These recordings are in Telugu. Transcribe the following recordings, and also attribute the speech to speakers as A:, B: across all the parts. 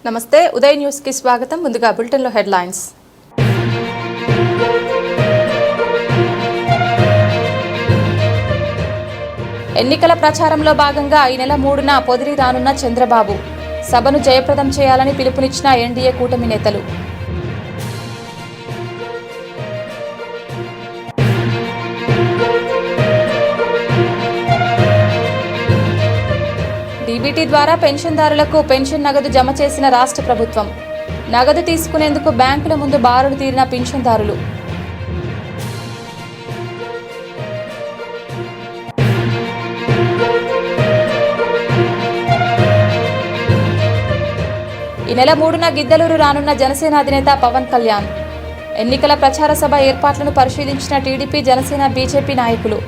A: నమస్తే ఉదయ్ న్యూస్ కి స్వాగతం. ముందుగా బులెటిన్ లో హెడ్లైన్స్. ఎన్నికల ప్రచారంలో భాగంగా ఈ నెల 3న పొదిలి రానున్న చంద్రబాబు సభను జయప్రదం చేయాలని పిలుపునిచ్చిన ఎన్డీఏ కూటమి నేతలు. డీబీటీ ద్వారా పెన్షన్దారులకు పెన్షన్ నగదు జమ చేసిన రాష్ట్ర ప్రభుత్వం. నగదు తీసుకునేందుకు బ్యాంకుల ముందు బారులు తీరిన పింఛన్దారులు. ఈ నెల 3న గిద్దలూరు రానున్న జనసేన అధినేత పవన్ కళ్యాణ్. ఎన్నికల ప్రచార సభ ఏర్పాట్లను పరిశీలించిన టీడీపీ, జనసేన, బీజేపీ నాయకులు.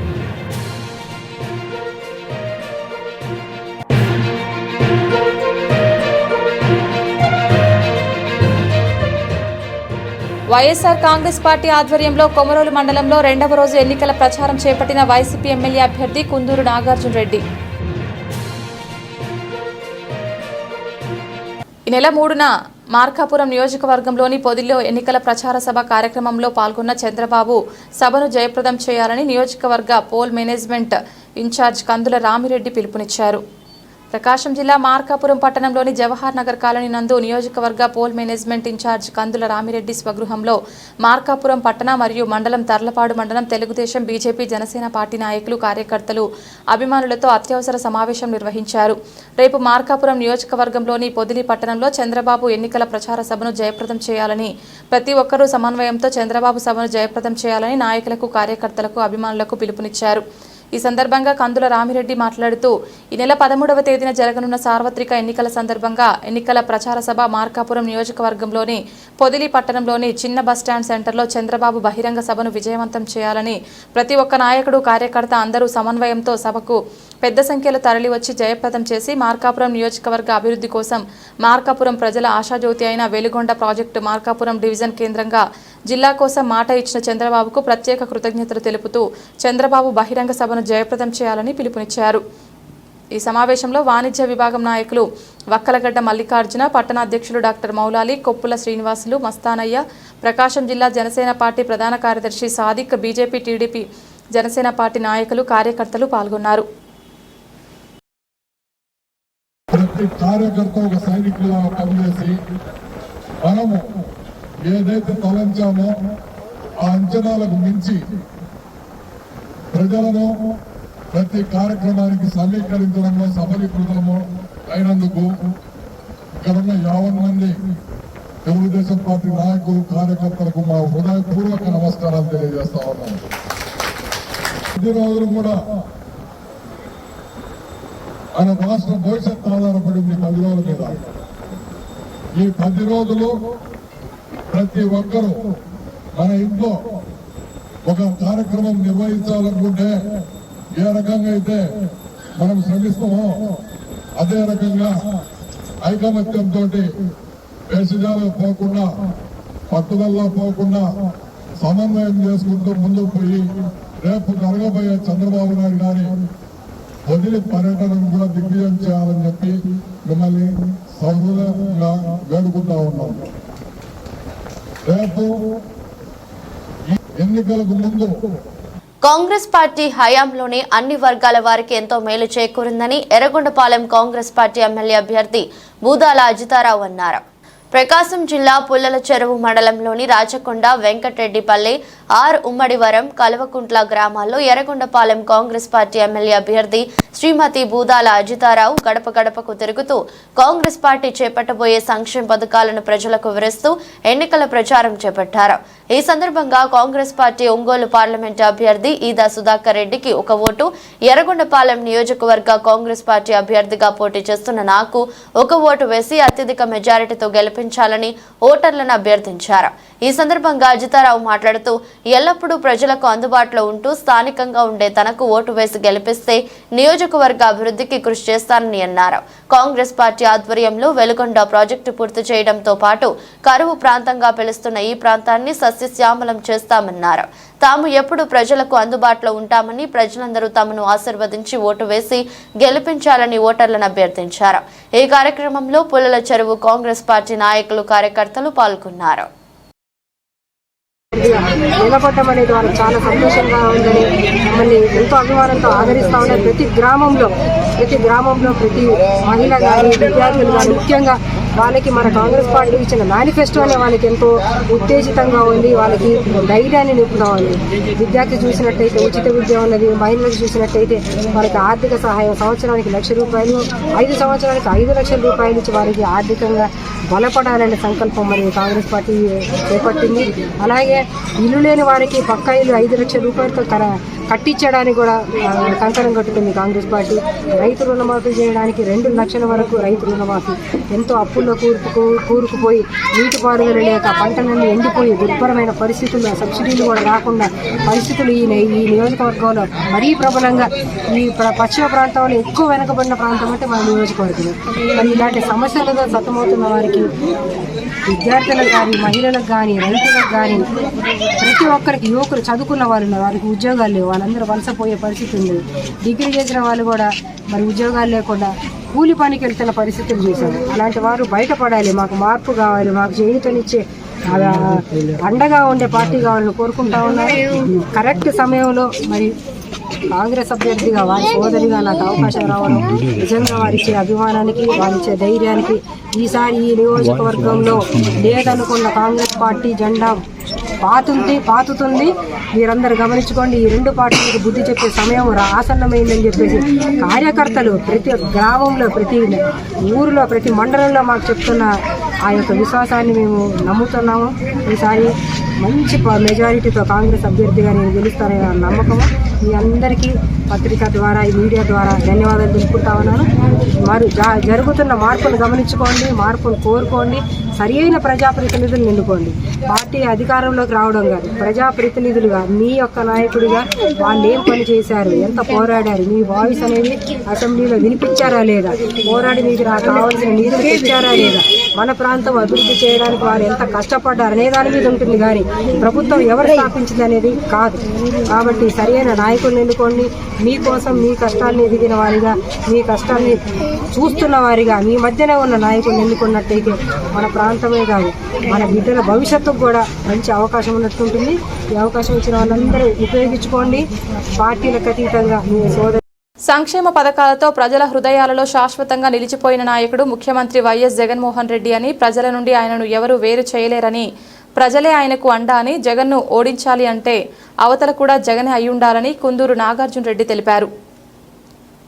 A: వైఎస్ఆర్ కాంగ్రెస్ పార్టీ ఆధ్వర్యంలో కొమరోలు మండలంలో 2వ రోజు ఎన్నికల ప్రచారం చేపట్టిన వైసీపీ ఎమ్మెల్యే అభ్యర్థి కుందూరు నాగార్జున రెడ్డి. ఈ నెల 3న మార్కాపురం నియోజకవర్గంలోని పొదిలిలో ఎన్నికల ప్రచార సభ కార్యక్రమంలో పాల్గొన్న చంద్రబాబు సభను జయప్రదం చేయాలని నియోజకవర్గ పోల్ మేనేజ్మెంట్ ఇన్ఛార్జ్ కందుల రామిరెడ్డి పిలుపునిచ్చారు. ప్రకాశం జిల్లా మార్కాపురం పట్టణంలోని జవహర్ నగర్ కాలనీ నందు నియోజకవర్గ పోల్ మేనేజ్మెంట్ ఇన్ఛార్జ్ కందుల రామిరెడ్డి స్వగృహంలో మార్కాపురం పట్టణ మరియు మండలం తర్లపాడు మండలం తెలుగుదేశం, బీజేపీ, జనసేన పార్టీ నాయకులు, కార్యకర్తలు, అభిమానులతో అత్యవసర సమావేశం నిర్వహించారు. రేపు మార్కాపురం నియోజకవర్గంలోని పొదిలి పట్టణంలో చంద్రబాబు ఎన్నికల ప్రచార సభను జయప్రదం చేయాలని, ప్రతి ఒక్కరూ సమన్వయంతో చంద్రబాబు సభను జయప్రదం చేయాలని నాయకులకు, కార్యకర్తలకు, అభిమానులకు పిలుపునిచ్చారు. ఈ సందర్భంగా కందుల రామిరెడ్డి మాట్లాడుతూ ఈ నెల 13వ తేదీన జరగనున్న సార్వత్రిక ఎన్నికల సందర్భంగా ఎన్నికల ప్రచార సభ మార్కాపురం నియోజకవర్గంలోని పొదిలి పట్టణంలోని చిన్న బస్టాండ్ సెంటర్లో చంద్రబాబు బహిరంగ సభను విజయవంతం చేయాలని, ప్రతి ఒక్క నాయకుడు, కార్యకర్త అందరూ సమన్వయంతో సభకు పెద్ద సంఖ్యలో తరలివచ్చి జయప్రదం చేసి మార్కాపురం నియోజకవర్గ అభివృద్ధి కోసం మార్కాపురం ప్రజల ఆశాజ్యోతి అయిన వెలుగొండ ప్రాజెక్టు మార్కాపురం డివిజన్ కేంద్రంగా జిల్లా కోసం మాట ఇచ్చిన చంద్రబాబుకు ప్రత్యేక కృతజ్ఞతలు తెలుపుతూ చంద్రబాబు బహిరంగ సభను జయప్రదం చేయాలని పిలుపునిచ్చారు. ఈ సమావేశంలో వాణిజ్య విభాగం నాయకులు వక్కలగడ్డ మల్లికార్జున, పట్టణ అధ్యక్షులు డాక్టర్ మౌలాలి, కొప్పుల శ్రీనివాసులు, మస్తానయ్య, ప్రకాశం జిల్లా జనసేన పార్టీ ప్రధాన కార్యదర్శి Sadiq, BJP, TDP, Janasena party నాయకులు, కార్యకర్తలు పాల్గొన్నారు.
B: ప్రతి కార్యకర్త ఒక సైనికులా పనిచేసి మనము ఏదైతే తలంచామో ఆ అంచనాలకు మించి ప్రజలను ప్రతి కార్యక్రమానికి సమీకరించడంలో సఫలీకృతము అయినందుకు ఇక్కడున్న 50 మంది తెలుగుదేశం పార్టీ నాయకులు, కార్యకర్తలకు మా హృదయపూర్వక నమస్కారాలు తెలియజేస్తా ఉన్నాను. ప్రతి రోజులు కూడా మన రాష్ట్ర భవిష్యత్తు ఆధారపడింది 10 రోజుల మీద. ఈ 10 రోజులు ప్రతి ఒక్కరూ మన ఇంట్లో ఒక కార్యక్రమం నిర్వహించాలనుకుంటే ఏ రకంగా అయితే మనం శ్రమిస్తామో అదే రకంగా ఐకమత్యంతో వేషజాలు పోకుండా, పట్టుదలలో పోకుండా సమన్వయం చేసుకుంటూ ముందుకు పోయి రేపు జరగబోయే చంద్రబాబు నాయుడు గారి పొదిలి పర్యటనను కూడా దిగ్విజయం చేయాలని చెప్పి మిమ్మల్ని సౌహృదంగా వేడుకుంటా ఉన్నాం. రేపు ఎన్నికలకు ముందు
C: కాంగ్రెస్ పార్టీ హయాంలోనే అన్ని వర్గాల వారికి ఎంతో మేలు చేకూరిందని ఎర్రగొండపాలెం కాంగ్రెస్ పార్టీ ఎమ్మెల్యే అభ్యర్థి బూదాల అజితారావు అన్నారు. ప్రకాశం జిల్లా పుల్లల చెరువు మండలంలోని రాచకొండ, వెంకటరెడ్డిపల్లి, ఉమ్మడివరం, కల్వకుంట్ల గ్రామాల్లో ఎర్రగొండపాలెం కాంగ్రెస్ పార్టీ ఎమ్మెల్యే అభ్యర్థి శ్రీమతి బూదాల అజితారావు గడప గడపకు తిరుగుతూ కాంగ్రెస్ పార్టీ చేపట్టబోయే సంక్షేమ పథకాలను ప్రజలకు వివరిస్తూ ఎన్నికల ప్రచారం చేపట్టారు. ఈ సందర్భంగా కాంగ్రెస్ పార్టీ ఒంగోలు పార్లమెంటు అభ్యర్థి ఈదా సుధాకర్ రెడ్డికి 1 ఓటు, ఎర్రగొండపాలెం నియోజకవర్గ కాంగ్రెస్ పార్టీ అభ్యర్థిగా పోటీ చేస్తున్న నాకు 1 ఓటు వేసి అత్యధిక మెజారిటీతో గెలిపించాలని ఓటర్లను అభ్యర్థించారు. ఈ సందర్భంగా అజితారావు మాట్లాడుతూ ఎల్లప్పుడూ ప్రజలకు అందుబాటులో ఉంటూ స్థానికంగా ఉండే తనకు ఓటు వేసి గెలిపిస్తే నియోజకవర్గ అభివృద్ధికి కృషి చేస్తానని అన్నారు. కాంగ్రెస్ పార్టీ ఆధ్వర్యంలో వెలుగొండ ప్రాజెక్టు పూర్తి చేయడంతో పాటు కరువు ప్రాంతంగా పిలుస్తున్న ఈ ప్రాంతాన్ని సస్యశ్యామలం చేస్తామన్నారు. తాము ఎప్పుడు ప్రజలకు అందుబాటులో ఉంటామని, ప్రజలందరూ తమను ఆశీర్వదించి ఓటు వేసి గెలిపించాలని ఓటర్లను అభ్యర్థించారు. ఈ కార్యక్రమంలో పుల్లల చెరువు కాంగ్రెస్ పార్టీ నాయకులు, కార్యకర్తలు పాల్గొన్నారు.
D: నిలబడ్డం అనేది వాళ్ళకి చాలా సంతోషంగా ఉందని, మమ్మల్ని ఎంతో అభిమానంతో ఆదరిస్తూ ఉన్నారు. ప్రతి గ్రామంలో ప్రతి మహిళ కానీ, విద్యార్థులు కానీ, ముఖ్యంగా వాళ్ళకి మన కాంగ్రెస్ పార్టీ ఇచ్చిన మేనిఫెస్టోనే వాళ్ళకి ఎంతో ఉత్తేజితంగా ఉంది. వాళ్ళకి ధైర్యాన్ని నింపుతా ఉంది. విద్యార్థి చూసినట్టయితే ఉచిత విద్య ఉన్నది. మహిళలకు చూసినట్టయితే వాళ్ళకి ఆర్థిక సహాయం సంవత్సరానికి ₹1,00,000, 5 సంవత్సరానికి ₹5,00,000 ఇచ్చి వారికి ఆర్థికంగా బలపడాలనే సంకల్పం మరి కాంగ్రెస్ పార్టీ చేపట్టింది. అలాగే ఇల్లు లేని వారికి పక్కా ఇల్లు ₹5,00,000తో కట్టించడానికి కూడా కంకణం కట్టుకుంది కాంగ్రెస్ పార్టీ. రైతు రుణమాఫీ చేయడానికి 2 లక్షల వరకు రైతు రుణమాఫీ. ఎంతో అప్పుల్లో కూరుకుపోయి నీటిపారుదల లేక పంటలన్నీ ఎండిపోయి దుర్భరమైన పరిస్థితుల్లో సబ్సిడీలు కూడా రాకుండా పరిస్థితులు ఈ నియోజకవర్గంలో మరీ ప్రబలంగా ఈ పశ్చిమ ప్రాంతంలో ఎక్కువ వెనకబడిన ప్రాంతం అంటే మన నియోజకవర్గం. మరి ఇలాంటి సమస్యలతో సతమవుతున్న వారికి, విద్యార్థులకు కానీ, మహిళలకు కానీ, రైతులకు కానీ, ప్రతి ఒక్కరికి, యువకులు చదువుకున్న వాళ్ళు వారికి ఉద్యోగాలు లేవు. వాళ్ళందరూ వలసపోయే పరిస్థితి ఉంది. డిగ్రీ చేసిన వాళ్ళు కూడా మరి ఉద్యోగాలు లేకుండా కూలి పనికి వెళ్తున్న పరిస్థితులు చూశారు. అలాంటి వారు బయటపడాలి. మాకు మార్పు కావాలి, మాకు చేయూతనిచ్చే అండగా ఉండే పార్టీ కావాలని కోరుకుంటా ఉన్నారు. కరెక్ట్ సమయంలో మరి కాంగ్రెస్ అభ్యర్థిగా, వారి సోదరిగా నాకు అవకాశం రావడం నిజంగా వారిచ్చే అభిమానానికి, వారిచ్చే ధైర్యానికి, ఈసారి ఈ నియోజకవర్గంలో లేదనుకున్న కాంగ్రెస్ పార్టీ జెండా పాతుతుంది. మీరందరూ గమనించుకోండి. ఈ 2 పార్టీలకు బుద్ధి చెప్పే సమయం ఆసన్నమైందని చెప్పేసి కార్యకర్తలు ప్రతి గ్రామంలో, ప్రతి ఊరిలో, ప్రతి మండలంలో మాకు చెప్తున్న ఆ యొక్క విశ్వాసాన్ని మేము నమ్ముతున్నాము. ఈసారి మంచి మెజారిటీతో కాంగ్రెస్ అభ్యర్థిగా నేను గెలుస్తాననే నమ్మకము. మీ అందరికీ పత్రిక ద్వారా, ఈ మీడియా ద్వారా ధన్యవాదాలు తెలుపుకుంటా ఉన్నాను. మరి జరుగుతున్న మార్పును గమనించుకోండి, మార్పును కోరుకోండి, సరి అయిన ప్రజాప్రతినిధులను ఎన్నుకోండి. పార్టీ అధికారంలోకి రావడం కాదు, ప్రజాప్రతినిధులుగా మీ యొక్క నాయకుడిగా వాళ్ళు ఏం పని చేశారు, ఎంత పోరాడారు, మీ వాయిస్ అనేది అసెంబ్లీలో వినిపించారా లేదా, పోరాడి మీకు కావాల్సిన నిధులు తెచ్చారా లేదా, మన ప్రాంతం అభివృద్ధి చేయడానికి వారు ఎంత కష్టపడ్డారు అనే దాని మీద ఉంటుంది. కానీ ప్రభుత్వం ఎవరు స్థాపించింది అనేది కాదు. కాబట్టి సరైన నాయకుడిని ఎన్నుకోండి. మీకోసం, మీ కష్టాన్ని ఎదిగిన వారిగా, మీ కష్టాన్ని చూస్తున్న వారిగా మీ మధ్యనే ఉన్న నాయకుడిని ఎన్నుకున్నట్టయితే మన ప్రాంతమే కాదు, మన బిడ్డల భవిష్యత్తుకు కూడా మంచి అవకాశం ఉన్నట్టుంటుంది. ఈ అవకాశం ఇచ్చిన వాళ్ళందరూ ఉపయోగించుకోండి. పార్టీలకు అతీతంగా మీ సోదరు
A: సంక్షేమ పథకాలతో ప్రజల హృదయాలలో శాశ్వతంగా నిలిచిపోయిన నాయకుడు ముఖ్యమంత్రి వైఎస్ జగన్మోహన్ రెడ్డి అని, ప్రజల నుండి ఆయనను ఎవరూ వేరు చేయలేరని, ప్రజలే ఆయనకు అండ అని, జగన్ను ఓడించాలి అంటే అవతల కూడా జగనే అయ్యుండాలని కుందూరు నాగార్జున రెడ్డి తెలిపారు.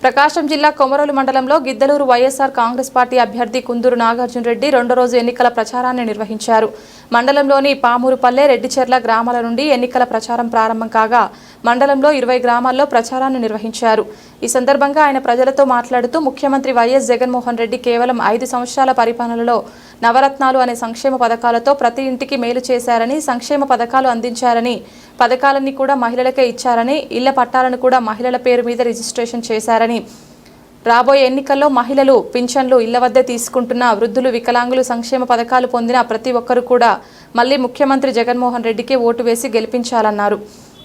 A: ప్రకాశం జిల్లా కొమరోలు మండలంలో గిద్దలూరు వైఎస్ఆర్ కాంగ్రెస్ పార్టీ అభ్యర్థి కుందూరు నాగార్జున రెడ్డి 2వ రోజు ఎన్నికల ప్రచారాన్ని నిర్వహించారు. మండలంలోని పామూరుపల్లె, రెడ్డిచెర్ల గ్రామాల నుండి ఎన్నికల ప్రచారం ప్రారంభం కాగా మండలంలో 20 గ్రామాల్లో ప్రచారాన్ని నిర్వహించారు. ఈ సందర్భంగా ఆయన ప్రజలతో మాట్లాడుతూ ముఖ్యమంత్రి వైఎస్ జగన్మోహన్ రెడ్డి కేవలం 5 సంవత్సరాల పరిపాలనలో నవరత్నాలు అనే సంక్షేమ పథకాలతో ప్రతి ఇంటికి మేలు చేశారని, సంక్షేమ పథకాలు అందించారని, పథకాలన్నీ కూడా మహిళలకే ఇచ్చారని, ఇళ్ల పట్టాలను కూడా మహిళల పేరు మీద రిజిస్ట్రేషన్ చేశారని, రాబోయే ఎన్నికల్లో మహిళలు పింఛన్లు ఇళ్ల వద్దే తీసుకుంటున్న, వృద్ధులు, వికలాంగులు సంక్షేమ పథకాలు పొందిన ప్రతి ఒక్కరూ కూడా మళ్లీ ముఖ్యమంత్రి జగన్మోహన్ రెడ్డికి ఓటు వేసి గెలిపించాలన్నారు.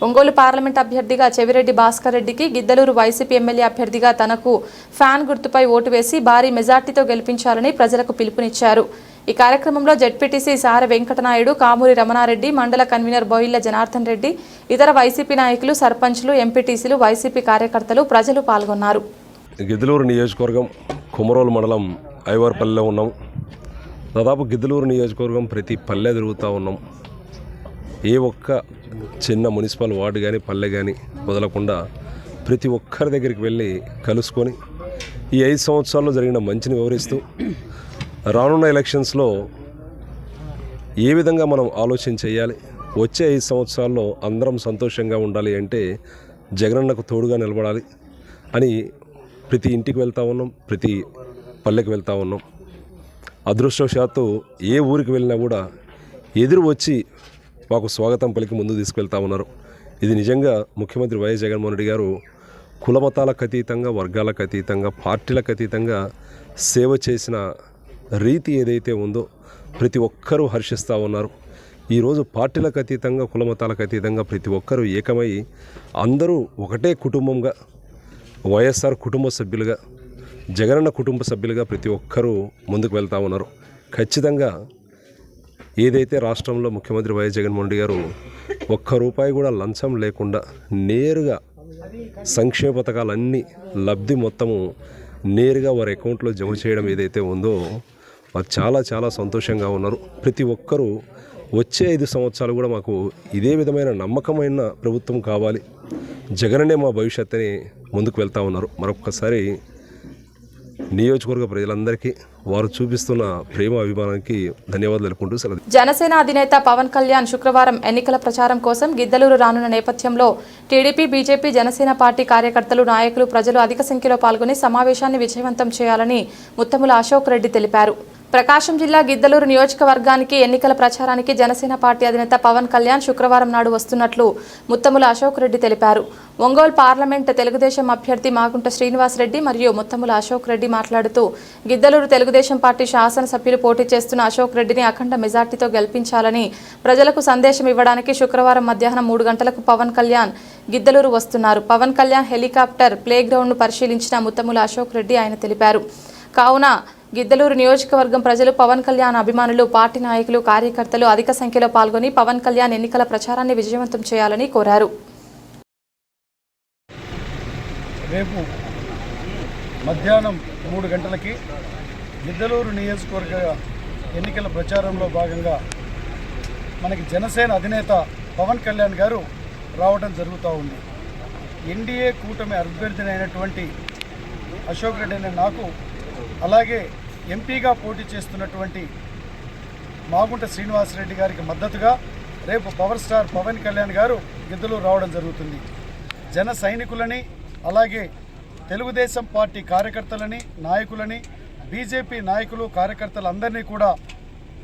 A: ఒంగోలు పార్లమెంట్ అభ్యర్థిగా చెవిరెడ్డి భాస్కర్ రెడ్డికి, గిద్దలూరు వైసీపీ ఎమ్మెల్యే అభ్యర్థిగా తనకు ఫ్యాన్ గుర్తుపై ఓటు వేసి భారీ మెజార్టీతో గెలిపించాలని ప్రజలకు పిలుపునిచ్చారు. ఈ కార్యక్రమంలో జెడ్పీటీసీ సార వెంకటనాయుడు, కామూరి రమణారెడ్డి, మండల కన్వీనర్ బోయిళ్ల జనార్దన్ రెడ్డి, ఇతర వైసీపీ నాయకులు, సర్పంచ్లు, ఎంపీటీసీలు, వైసీపీ కార్యకర్తలు, ప్రజలు పాల్గొన్నారు.
E: గిద్దలూరు నియోజకవర్గం కొమరోలు మండలం ఐవార్పల్లెలో ఉన్నాం. దాదాపు గిద్దలూరు నియోజకవర్గం ప్రతి పల్లె తిరుగుతూ ఉన్నాం. ఏ ఒక్క చిన్న మున్సిపల్ వార్డు కానీ, పల్లె కానీ వదలకుండా ప్రతి ఒక్కరి దగ్గరికి వెళ్ళి కలుసుకొని ఈ 5 సంవత్సరాల్లో జరిగిన మంచిని వివరిస్తూ రానున్న ఎలక్షన్స్లో ఏ విధంగా మనం ఆలోచన చేయాలి, వచ్చే 5 సంవత్సరాల్లో అందరం సంతోషంగా ఉండాలి అంటే జగనన్నకు తోడుగా నిలబడాలి అని ప్రతి ఇంటికి వెళ్తూ ఉన్నాం, ప్రతి పల్లెకి వెళ్తూ ఉన్నాం. అదృష్టవశాత్తు ఏ ఊరికి వెళ్ళినా కూడా ఎదురు వచ్చి మాకు స్వాగతం పలికి ముందు తీసుకెళ్తా ఉన్నారు. ఇది నిజంగా ముఖ్యమంత్రి వైఎస్ జగన్మోహన్ రెడ్డి గారు కులమతాలకు అతీతంగా, వర్గాలకు అతీతంగా, పార్టీలకు అతీతంగా సేవ చేసిన రీతి ఏదైతే ఉందో ప్రతి ఒక్కరూ హర్షిస్తూ ఉన్నారు. ఈరోజు పార్టీలకు అతీతంగా కులమతాలకు అతీతంగా ప్రతి ఒక్కరూ ఏకమై అందరూ ఒకటే కుటుంబంగా వైఎస్ఆర్ కుటుంబ సభ్యులుగా జగనన్న కుటుంబ సభ్యులుగా ప్రతి ఒక్కరూ ముందుకు వెళ్తూ ఉన్నారు. ఖచ్చితంగా ఏదైతే రాష్ట్రంలో ముఖ్యమంత్రి వైఎస్ జగన్మోహన్ రెడ్డి గారు ఒక్క రూపాయి కూడా లంచం లేకుండా నేరుగా సంక్షేమ పథకాలన్నీ లబ్ధి మొత్తము నేరుగా వారి అకౌంట్లో జమ చేయడం ఏదైతే ఉందో వారు చాలా చాలా సంతోషంగా ఉన్నారు. ప్రతి ఒక్కరూ వచ్చే 5 సంవత్సరాలు కూడా మాకు ఇదే విధమైన నమ్మకమైన ప్రభుత్వం కావాలి, జగననే మా భవిష్యత్ అని ముందుకు వెళ్తూ ఉన్నారు. మరొకసారి నియోజకవర్గ ప్రజలందరికీ వారు చూపిస్తున్న ప్రేమ అభిమానానికి ధన్యవాదాలు తెలుపుకుంటూ సెలవు.
A: జనసేన అధినేత పవన్ కళ్యాణ్ శుక్రవారం ఎన్నికల ప్రచారం కోసం గిద్దలూరు రానున్న నేపథ్యంలో టీడీపీ, బీజేపీ, జనసేన పార్టీ కార్యకర్తలు, నాయకులు, ప్రజలు అధిక సంఖ్యలో పాల్గొని సమావేశాన్ని విజయవంతం చేయాలని ముత్తముల అశోక్ రెడ్డి తెలిపారు. ప్రకాశం జిల్లా గిద్దలూరు నియోజకవర్గానికి ఎన్నికల ప్రచారానికి జనసేన పార్టీ అధినేత పవన్ కళ్యాణ్ శుక్రవారం నాడు వస్తున్నట్లు ముత్తముల అశోక్ రెడ్డి తెలిపారు. ఒంగోలు పార్లమెంట్ తెలుగుదేశం అభ్యర్థి మాగుంట శ్రీనివాస్ రెడ్డి మరియు ముత్తముల అశోక్ రెడ్డి మాట్లాడుతూ గిద్దలూరు తెలుగుదేశం పార్టీ శాసనసభ్యులు పోటీ చేస్తున్న అశోక్ రెడ్డిని అఖండ మెజార్టీతో గెలిపించాలని ప్రజలకు సందేశం ఇవ్వడానికి శుక్రవారం మధ్యాహ్నం 3 గంటలకు పవన్ కళ్యాణ్ గిద్దలూరు వస్తున్నారు. పవన్ కళ్యాణ్ హెలికాప్టర్ ప్లేగ్రౌండ్ను పరిశీలించిన ముత్తముల అశోక్ రెడ్డి ఆయన తెలిపారు. కావున గిద్దలూరు నియోజకవర్గం ప్రజలు పవన్ కళ్యాణ్ అభిమానులు, పార్టీ నాయకులు, కార్యకర్తలు అధిక సంఖ్యలో పాల్గొని పవన్ కళ్యాణ్ ఎన్నికల ప్రచారాన్ని విజయవంతం చేయాలని కోరారు.
F: రేపు మధ్యాహ్నం 3 గంటలకి గిద్దలూరు నియోజకవర్గ ఎన్నికల ప్రచారంలో భాగంగా మనకి జనసేన అధినేత పవన్ కళ్యాణ్ గారు రావడం జరుగుతూ ఉంది. ఎన్డీఏ కూటమి అభ్యర్థినైనటువంటి అశోక్ రెడ్డి అనే నాకు, అలాగే ఎంపీగా పోటీ చేస్తున్నటువంటి మాగుంట శ్రీనివాసరెడ్డి గారికి మద్దతుగా రేపు పవర్ స్టార్ పవన్ కళ్యాణ్ గారు గిద్దలూరు రావడం జరుగుతుంది. జన సైనికులని, అలాగే తెలుగుదేశం పార్టీ కార్యకర్తలని, నాయకులని, బీజేపీ నాయకులు, కార్యకర్తలందరినీ కూడా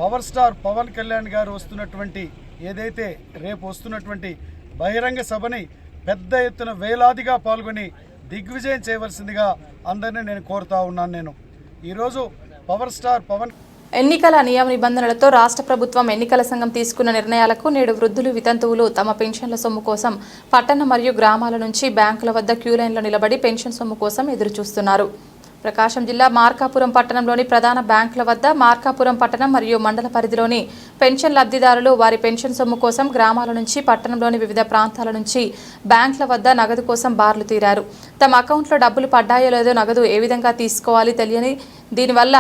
F: పవర్ స్టార్ పవన్ కళ్యాణ్ గారు వస్తున్నటువంటి ఏదైతే రేపు వస్తున్నటువంటి బహిరంగ సభని పెద్ద ఎత్తున వేలాదిగా పాల్గొని దిగ్విజయం చేయవలసిందిగా అందరినీ నేను కోరుతా ఉన్నాను. ఈరోజు పవర్ స్టార్ పవన్
A: ఎన్నికల నియమ నిబంధనలతో రాష్ట్ర ప్రభుత్వం ఎన్నికల సంఘం తీసుకున్న నిర్ణయాలకు నేడు వృద్ధులు, వితంతువులు తమ పెన్షన్ల సొమ్ము కోసం పట్టణ మరియు గ్రామాల నుంచి బ్యాంకుల వద్ద క్యూలైన్లో నిలబడి పెన్షన్ సొమ్ము కోసం ఎదురుచూస్తున్నారు. ప్రకాశం జిల్లా మార్కాపురం పట్టణంలోని ప్రధాన బ్యాంకుల వద్ద మార్కాపురం పట్టణం మరియు మండల పరిధిలోని పెన్షన్ లబ్ధిదారులు వారి పెన్షన్ సొమ్ము కోసం గ్రామాల నుంచి, పట్టణంలోని వివిధ ప్రాంతాల నుంచి బ్యాంకుల వద్ద నగదు కోసం బార్లు తీరారు. తమ అకౌంట్లో డబ్బులు పడ్డాయో లేదో, నగదు ఏ విధంగా తీసుకోవాలి తెలియని దీనివల్ల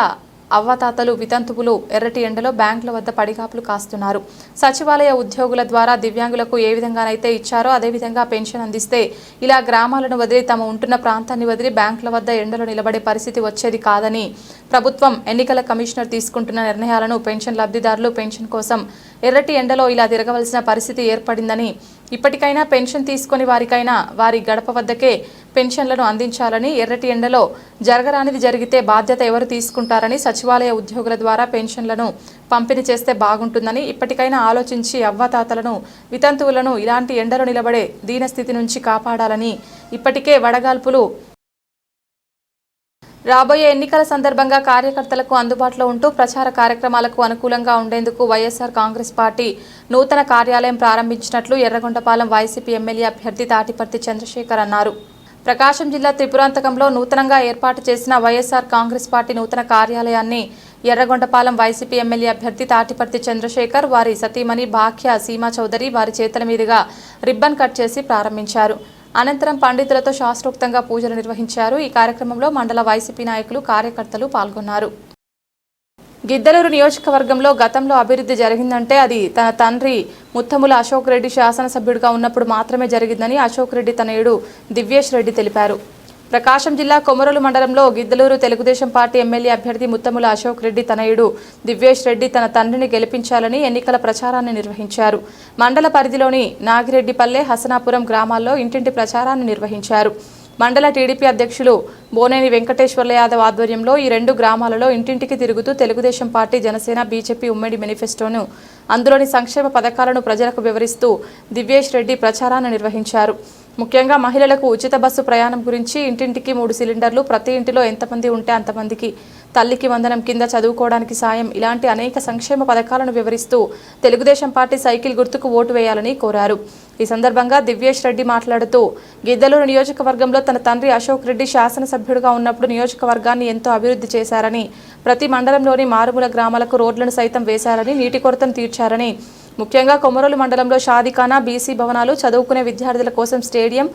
A: అవ్వతాతలు, వితంతువులు ఎర్రటి ఎండలో బ్యాంకుల వద్ద పడిగాపులు కాస్తున్నారు. సచివాలయ ఉద్యోగుల ద్వారా దివ్యాంగులకు ఏ విధంగానైతే ఇచ్చారో అదేవిధంగా పెన్షన్ అందిస్తే ఇలా గ్రామాలను వదిలి తమ ఉంటున్న ప్రాంతాన్ని వదిలి బ్యాంకుల వద్ద ఎండలో నిలబడే పరిస్థితి వచ్చేది కాదని ప్రభుత్వం ఎన్నికల కమిషనర్ తీసుకుంటున్న నిర్ణయాలను పెన్షన్ లబ్ధిదారులు పెన్షన్ కోసం ఎర్రటి ఎండలో ఇలా తిరగవలసిన పరిస్థితి ఏర్పడిందని, ఇప్పటికైనా పెన్షన్ తీసుకొని వారికైనా వారి గడప వద్దకే పెన్షన్లను అందించాలని, ఎర్రటి ఎండలో జరగరానిది జరిగితే బాధ్యత ఎవరు తీసుకుంటారని, సచివాలయ ఉద్యోగుల ద్వారా పెన్షన్లను పంపిణీ చేస్తే బాగుంటుందని ఇప్పటికైనా ఆలోచించి అవ్వాతాతలను, వితంతువులను ఇలాంటి ఎండలో నిలబడే దీనస్థితి నుంచి కాపాడాలని, ఇప్పటికే వడగాల్పులు రాబోయే ఎన్నికల సందర్భంగా కార్యకర్తలకు అందుబాటులో ఉంటూ ప్రచార కార్యక్రమాలకు అనుకూలంగా ఉండేందుకు వైఎస్ఆర్ కాంగ్రెస్ పార్టీ నూతన కార్యాలయం ప్రారంభించినట్లు ఎర్రగొండపాలెం వైసీపీ ఎమ్మెల్యే అభ్యర్థి తాటిపర్తి చంద్రశేఖర్ అన్నారు. ప్రకాశం జిల్లా త్రిపురాంతకంలో నూతనంగా ఏర్పాటు చేసిన వైఎస్ఆర్ కాంగ్రెస్ పార్టీ నూతన కార్యాలయాన్ని ఎర్రగొండపాలెం వైసీపీ ఎమ్మెల్యే అభ్యర్థి తాటిపర్తి చంద్రశేఖర్, వారి సతీమణి భాఖ్య సీమా చౌదరి వారి చేతుల మీదుగా రిబ్బన్ కట్ చేసి ప్రారంభించారు. అనంతరం పండితులతో శాస్త్రోక్తంగా పూజలు నిర్వహించారు. ఈ కార్యక్రమంలో మండల వైసీపీ నాయకులు, కార్యకర్తలు పాల్గొన్నారు. గిద్దలూరు నియోజకవర్గంలో గతంలో అభివృద్ధి జరిగిందంటే అది తన తండ్రి ముత్తముల అశోక్ రెడ్డి శాసనసభ్యుడిగా ఉన్నప్పుడు మాత్రమే జరిగిందని అశోక్ రెడ్డి తనయుడు దివ్యేష్ రెడ్డి తెలిపారు. ప్రకాశం జిల్లా కొమరోలు మండలంలో గిద్దలూరు తెలుగుదేశం పార్టీ ఎమ్మెల్యే అభ్యర్థి ముత్తముల అశోక్ రెడ్డి తనయుడు దివ్యేష్ రెడ్డి తన తండ్రిని గెలిపించాలని ఎన్నికల ప్రచారాన్ని నిర్వహించారు. మండల పరిధిలోని నాగిరెడ్డిపల్లె, హసనాపురం గ్రామాల్లో ఇంటింటి ప్రచారాన్ని నిర్వహించారు. మండల టీడీపీ అధ్యక్షులు బోనేని వెంకటేశ్వర్ల యాదవ్ ఆధ్వర్యంలో ఈ 2 గ్రామాలలో ఇంటింటికి తిరుగుతూ తెలుగుదేశం పార్టీ, జనసేన, బీజేపీ ఉమ్మడి మేనిఫెస్టోను, అందులోని సంక్షేమ పథకాలను ప్రజలకు వివరిస్తూ దివ్యేష్ రెడ్డి ప్రచారాన్ని నిర్వహించారు. ముఖ్యంగా మహిళలకు ఉచిత బస్సు ప్రయాణం గురించి, ఇంటింటికి 3 సిలిండర్లు, ప్రతి ఇంటిలో ఎంతమంది ఉంటే అంతమందికి తల్లికి వందనం కింద చదువుకోవడానికి సాయం ఇలాంటి అనేక సంక్షేమ పథకాలను వివరిస్తూ తెలుగుదేశం పార్టీ సైకిల్ గుర్తుకు ఓటు వేయాలని కోరారు. ఈ సందర్భంగా దివ్యేష్ రెడ్డి మాట్లాడుతూ గిద్దలూరు నియోజకవర్గంలో తన తండ్రి అశోక్ రెడ్డి శాసనసభ్యుడిగా ఉన్నప్పుడు నియోజకవర్గాన్ని ఎంతో అభివృద్ధి చేశారని, ప్రతి మండలంలోని మారుమూల గ్రామాలకు రోడ్లను సైతం వేశారని, నీటి కొరతను తీర్చారని, ముఖ్యంగా కొమరోలు మండలంలో షాదిఖానా, బీసీ భవనాలు, చదువుకునే విద్యార్థుల కోసం స్టేడియం,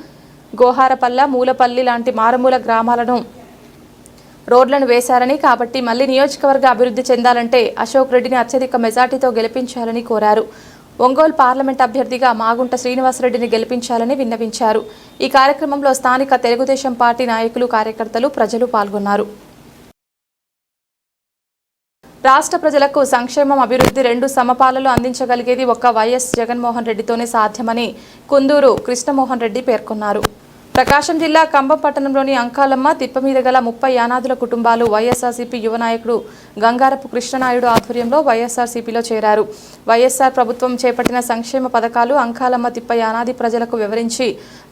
A: గోహారపల్ల, మూలపల్లి లాంటి మారుమూల గ్రామాలను రోడ్లను వేశారని, కాబట్టి మళ్లీ నియోజకవర్గ అభివృద్ధి చెందాలంటే అశోక్ రెడ్డిని అత్యధిక మెజార్టీతో గెలిపించాలని కోరారు. ఒంగోలు పార్లమెంట్ అభ్యర్థిగా మాగుంట శ్రీనివాసరెడ్డిని గెలిపించాలని విన్నవించారు. ఈ కార్యక్రమంలో స్థానిక తెలుగుదేశం పార్టీ నాయకులు, కార్యకర్తలు, ప్రజలు పాల్గొన్నారు. రాష్ట్ర ప్రజలకు సంక్షేమం, అభివృద్ధి రెండు సమపాలలో అందించగలిగేది ఒక్క వైఎస్ జగన్మోహన్ రెడ్డితోనే సాధ్యమని కుందూరు కృష్ణమోహన్ రెడ్డి పేర్కొన్నారు. ప్రకాశం జిల్లా కంబం పట్టణంలోని అంకాలమ్మ తిప్ప మీద గల 30 యానాదుల కుటుంబాలు వైఎస్ఆర్సీపీ యువ నాయకుడు గంగారపు కృష్ణనాయుడు ఆధ్వర్యంలో వైఎస్ఆర్సీపీలో చేరారు. వైఎస్ఆర్ ప్రభుత్వం చేపట్టిన సంక్షేమ పథకాలు అంకాలమ్మ తిప్ప యానాది ప్రజలకు వివరించి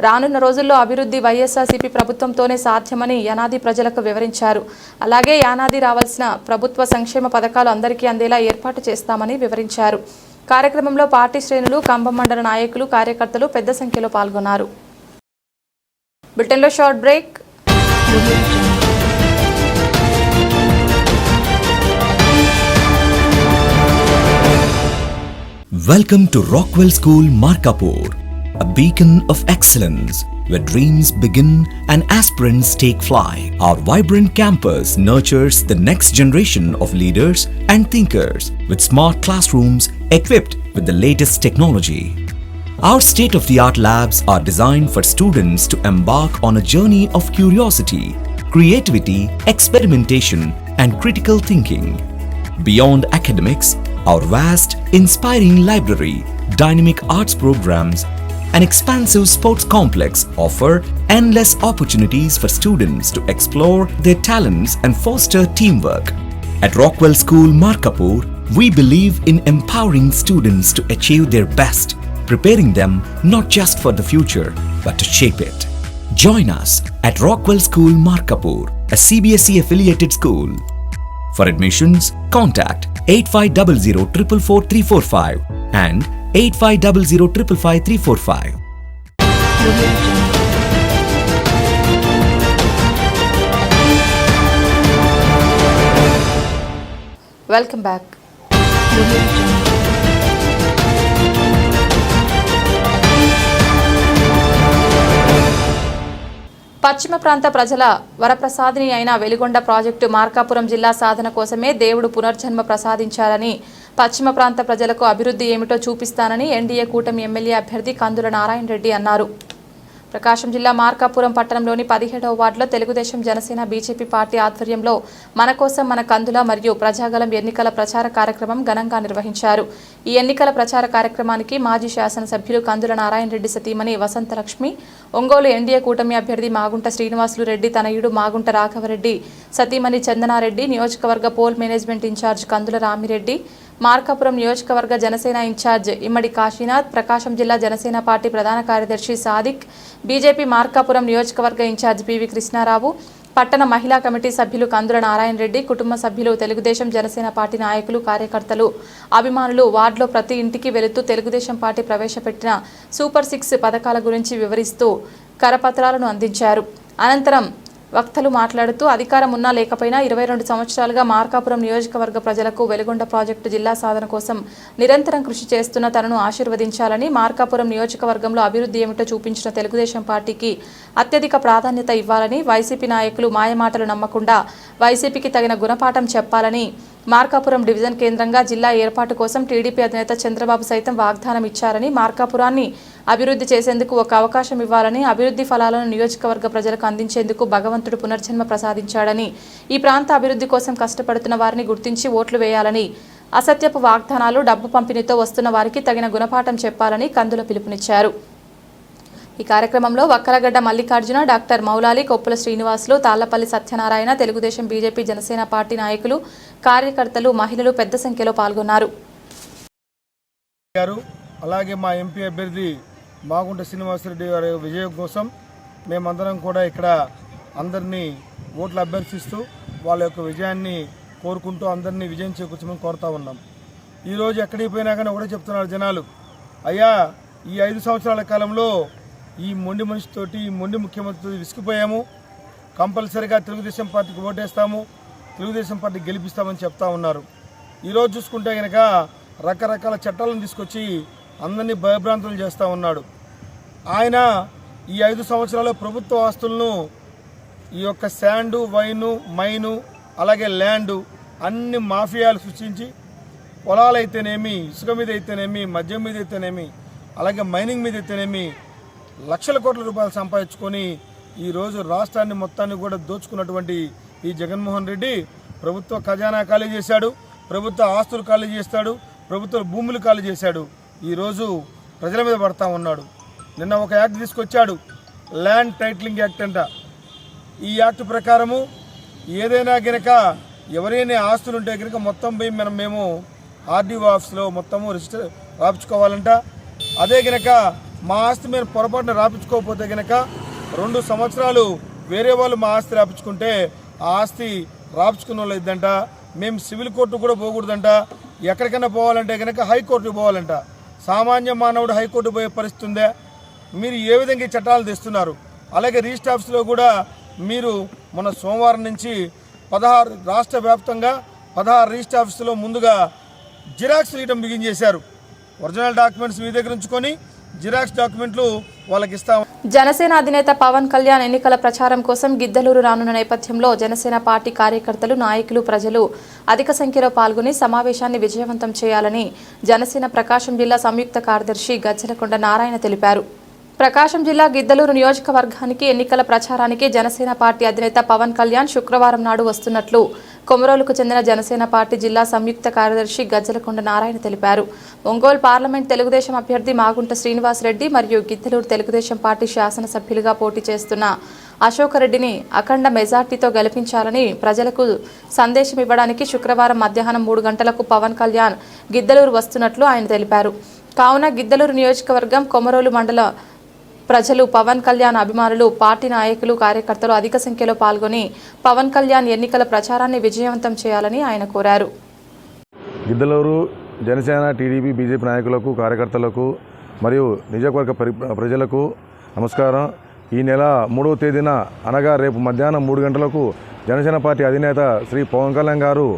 A: రానున్న రోజుల్లో అభివృద్ధి వైఎస్ఆర్సీపీ ప్రభుత్వంతోనే సాధ్యమని యానాది ప్రజలకు వివరించారు. అలాగే యానాది రావాల్సిన ప్రభుత్వ సంక్షేమ పథకాలు అందరికీ అందేలా ఏర్పాటు చేస్తామని వివరించారు. కార్యక్రమంలో పార్టీ శ్రేణులు, కంబం మండల నాయకులు, కార్యకర్తలు పెద్ద సంఖ్యలో పాల్గొన్నారు. బులెటిన్లో short break.
G: Welcome to Rockwell School, Markapur, a beacon of excellence where dreams begin and aspirants take flight. Our vibrant campus nurtures the next generation of leaders and thinkers with smart classrooms equipped with the latest technology. Our state-of-the-art labs are designed for students to embark on a journey of curiosity, creativity, experimentation, and critical thinking. Beyond academics, our vast, inspiring library, dynamic arts programs, and expansive sports complex offer endless opportunities for students to explore their talents and foster teamwork. At Rockwell School, Markapur, we believe in empowering students to achieve their best, preparing them not just for the future, but to shape it. Join us at Rockwell School, Markapur, a CBSE affiliated school. For admissions, contact 8500 and 8500
A: welcome back. పశ్చిమ ప్రాంత ప్రజల వరప్రసాదిని అయిన వెలిగొండ ప్రాజెక్టు మార్కాపురం జిల్లా సాధన కోసమే దేవుడు పునర్జన్మ ప్రసాదించాలని, పశ్చిమ ప్రాంత ప్రజలకు అభివృద్ధి ఏమిటో చూపిస్తానని ఎన్డీఏ కూటమి ఎమ్మెల్యే అభ్యర్థి కందుల నారాయణ రెడ్డి అన్నారు. ప్రకాశం జిల్లా మార్కాపురం పట్టణంలోని 17వ వార్డులో తెలుగుదేశం, జనసేన, బీజేపీ పార్టీ ఆధ్వర్యంలో మన కోసం మన కందుల మరియు ప్రజాగలం ఎన్నికల ప్రచార కార్యక్రమం ఘనంగా నిర్వహించారు. ఈ ఎన్నికల ప్రచార కార్యక్రమానికి మాజీ శాసనసభ్యులు కందుల నారాయణ రెడ్డి సతీమణి వసంతలక్ష్మి, ఒంగోలు ఎన్డీఏ కూటమి అభ్యర్థి మాగుంట శ్రీనివాసులు రెడ్డి తనయుడు మాగుంట రాఘవరెడ్డి, సతీమణి చందనారెడ్డి, నియోజకవర్గ పోల్ మేనేజ్మెంట్ ఇన్ఛార్జ్ కందుల రామిరెడ్డి, మార్కాపురం నియోజకవర్గ జనసేన ఇన్ఛార్జ్ ఇమ్మడి కాశీనాథ్, ప్రకాశం జిల్లా జనసేన పార్టీ ప్రధాన కార్యదర్శి సాదిక్, బీజేపీ మార్కాపురం నియోజకవర్గ ఇన్ఛార్జ్ పివి కృష్ణారావు, పట్టణ మహిళా కమిటీ సభ్యులు కందుల నారాయణ రెడ్డి, కుటుంబ సభ్యులు, తెలుగుదేశం, జనసేన పార్టీ నాయకులు, కార్యకర్తలు, అభిమానులు వార్డులో ప్రతి ఇంటికి వెళుతూ తెలుగుదేశం పార్టీ ప్రవేశపెట్టిన సూపర్ 6 పథకాల గురించి వివరిస్తూ కరపత్రాలను అందించారు. అనంతరం వక్తలు మాట్లాడుతూ అధికారం ఉన్నా లేకపోయినా 22 సంవత్సరాలుగా మార్కాపురం నియోజకవర్గ ప్రజలకు వెలిగొండ ప్రాజెక్టు జిల్లా సాధన కోసం నిరంతరం కృషి చేస్తున్న తనను ఆశీర్వదించాలని, మార్కాపురం నియోజకవర్గంలో అభివృద్ధి ఏమిటో చూపించిన తెలుగుదేశం పార్టీకి అత్యధిక ప్రాధాన్యత ఇవ్వాలని, వైసీపీ నాయకులు మాయమాటలు నమ్మకుండా వైసీపీకి తగిన గుణపాఠం చెప్పాలని, మార్కాపురం డివిజన్ కేంద్రంగా జిల్లా ఏర్పాటు కోసం టీడీపీ అధినేత చంద్రబాబు సైతం వాగ్దానం ఇచ్చారని, మార్కాపురాన్ని అభివృద్ధి చేసేందుకు ఒక అవకాశం ఇవ్వాలని, అభివృద్ధి ఫలాలను నియోజకవర్గ ప్రజలకు అందించేందుకు భగవంతుడు పునర్జన్మ ప్రసాదించాడని, ఈ ప్రాంత అభివృద్ధి కోసం కష్టపడుతున్న వారిని గుర్తించి ఓట్లు వేయాలని, అసత్యపు వాగ్దానాలు, డబ్బు పంపిణీతో వస్తున్న వారికి తగిన గుణపాఠం చెప్పాలని కందుల పిలుపునిచ్చారు. ఈ కార్యక్రమంలో Vakkalagadda Mallikarjuna, doctor Moula Ali, Koppula Srinivasulu, Tallapalli Satyanarayana, Telugu Desam, BJP, Janasena party నాయకులు, కార్యకర్తలు, మహిళలు పెద్ద సంఖ్యలో పాల్గొన్నారు.
F: అలాగే మా ఎంపీ అభ్యర్థి మాగుంట శ్రీనివాసరెడ్డి గారి విజయం కోసం మేమందరం కూడా ఇక్కడ అందరినీ ఓట్లు అభ్యర్థిస్తూ వాళ్ళ యొక్క విజయాన్ని కోరుకుంటూ అందరినీ విజయం చేకూర్చమని కోరుతా ఉన్నాం. ఈరోజు ఎక్కడికి పోయినా కానీ ఒకటే చెప్తున్నారు జనాలు, అయ్యా ఈ 5 సంవత్సరాల కాలంలో ఈ మొండి మనిషితోటి ఈ మొండి ముఖ్యమంత్రితో విసిగిపోయాము, కంపల్సరిగా తెలుగుదేశం పార్టీకి ఓటేస్తాము, తెలుగుదేశం పార్టీ గెలిపిస్తామని చెప్తా ఉన్నారు. ఈరోజు చూసుకుంటే కనుక రకరకాల చట్టాలను తీసుకొచ్చి అందరినీ భయభ్రాంతులు చేస్తూ ఉన్నాడు. ఆయన ఈ 5 సంవత్సరాల్లో ప్రభుత్వ ఆస్తులను ఈ యొక్క శాండు, వైను, మైను, అలాగే ల్యాండు అన్ని మాఫియాలు సృష్టించి పొలాలైతేనేమి, ఇసుక మీద అయితేనేమి, మద్యం మీద అయితేనేమి, అలాగే మైనింగ్ మీద అయితేనేమి లక్షల కోట్ల రూపాయలు సంపాదించుకొని ఈరోజు రాష్ట్రాన్ని మొత్తాన్ని కూడా దోచుకున్నటువంటి ఈ జగన్మోహన్ రెడ్డి ప్రభుత్వ ఖజానా ఖాళీ చేశాడు, ప్రభుత్వ ఆస్తులు ఖాళీ చేస్తాడు, ప్రభుత్వ భూములు ఖాళీ చేశాడు. ఈరోజు ప్రజల మీద పడతా ఉన్నాడు. నిన్న ఒక యాక్ట్ తీసుకొచ్చాడు, ల్యాండ్ టైటిలింగ్ యాక్ట్ అంట. ఈ యాక్ట్ ప్రకారము ఏదైనా గనక ఎవరైనా ఆస్తులు ఉంటే కనుక మొత్తం పోయి మేము ఆర్డీఓ ఆఫీస్లో మొత్తము రిజిస్టర్ రాపించుకోవాలంట. అదే గనక మా ఆస్తి మేము పొరపాటున రాపించుకోకపోతే గనక 2 సంవత్సరాలు వేరే వాళ్ళు మా ఆస్తి రాపించుకుంటే ఆ ఆస్తి రాపించుకున్న వాళ్ళు ఇద్దంట. మేము సివిల్ కోర్టు కూడా పోకూడదంట. ఎక్కడికైనా పోవాలంటే కనుక హైకోర్టుకు పోవాలంట. సామాన్య మానవుడు హైకోర్టు పోయే పరిస్థితి ఉందే? మీరు ఏ విధంగా ఈ చట్టాలు తెస్తున్నారు? అలాగే రిజిస్టర్ ఆఫీస్లో కూడా మీరు మొన్న సోమవారం నుంచి 16 రాష్ట్ర వ్యాప్తంగా 16 రిజిస్టర్ ఆఫీసులో ముందుగా జిరాక్స్ ఇవ్వడం బిగించేశారు. ఒరిజినల్ డాక్యుమెంట్స్ మీ దగ్గర ఉంచుకొని జిరాక్స్ డాక్యుమెంట్లు వాళ్ళకి ఇస్తాం.
A: జనసేన అధినేత పవన్ కళ్యాణ్ ఎన్నికల ప్రచారం కోసం గిద్దలూరు రానున్న నేపథ్యంలో జనసేన పార్టీ కార్యకర్తలు, నాయకులు, ప్రజలు అధిక సంఖ్యలో పాల్గొని సమావేశాన్ని విజయవంతం చేయాలని జనసేన ప్రకాశం జిల్లా సంయుక్త కార్యదర్శి గజ్జలకొండ నారాయణ తెలిపారు. ప్రకాశం జిల్లా గిద్దలూరు నియోజకవర్గానికి ఎన్నికల ప్రచారానికి జనసేన పార్టీ అధినేత పవన్ కళ్యాణ్ శుక్రవారం నాడు వస్తున్నట్లు కొమరోలుకు చెందిన జనసేన పార్టీ జిల్లా సంయుక్త కార్యదర్శి గజ్జలకొండ నారాయణ తెలిపారు. ఒంగోలు పార్లమెంట్ తెలుగుదేశం అభ్యర్థి మాగుంట శ్రీనివాస్ రెడ్డి మరియు గిద్దలూరు తెలుగుదేశం పార్టీ శాసనసభ్యులుగా పోటీ చేస్తున్న అశోక్ రెడ్డిని అఖండ మెజార్టీతో గెలిపించాలని ప్రజలకు సందేశం ఇవ్వడానికి శుక్రవారం మధ్యాహ్నం 3 గంటలకు పవన్ కళ్యాణ్ గిద్దలూరు వస్తున్నట్లు ఆయన తెలిపారు. కావున గిద్దలూరు నియోజకవర్గం కొమరోలు మండల ప్రజలు, పవన్ కళ్యాణ్ అభిమానులు, పార్టీ నాయకులు, కార్యకర్తలు అధిక సంఖ్యలో పాల్గొని పవన్ కళ్యాణ్ ఎన్నికల ప్రచారాన్ని విజయవంతం చేయాలని ఆయన కోరారు.
H: గిద్దలూరు జనసేన, టీడీపీ, బీజేపీ నాయకులకు, కార్యకర్తలకు మరియు నియోజకవర్గ ప్రజలకు నమస్కారం. ఈ నెల 3వ తేదీన అనగా రేపు మధ్యాహ్నం 3 గంటలకు జనసేన పార్టీ అధినేత శ్రీ పవన్ కళ్యాణ్ గారు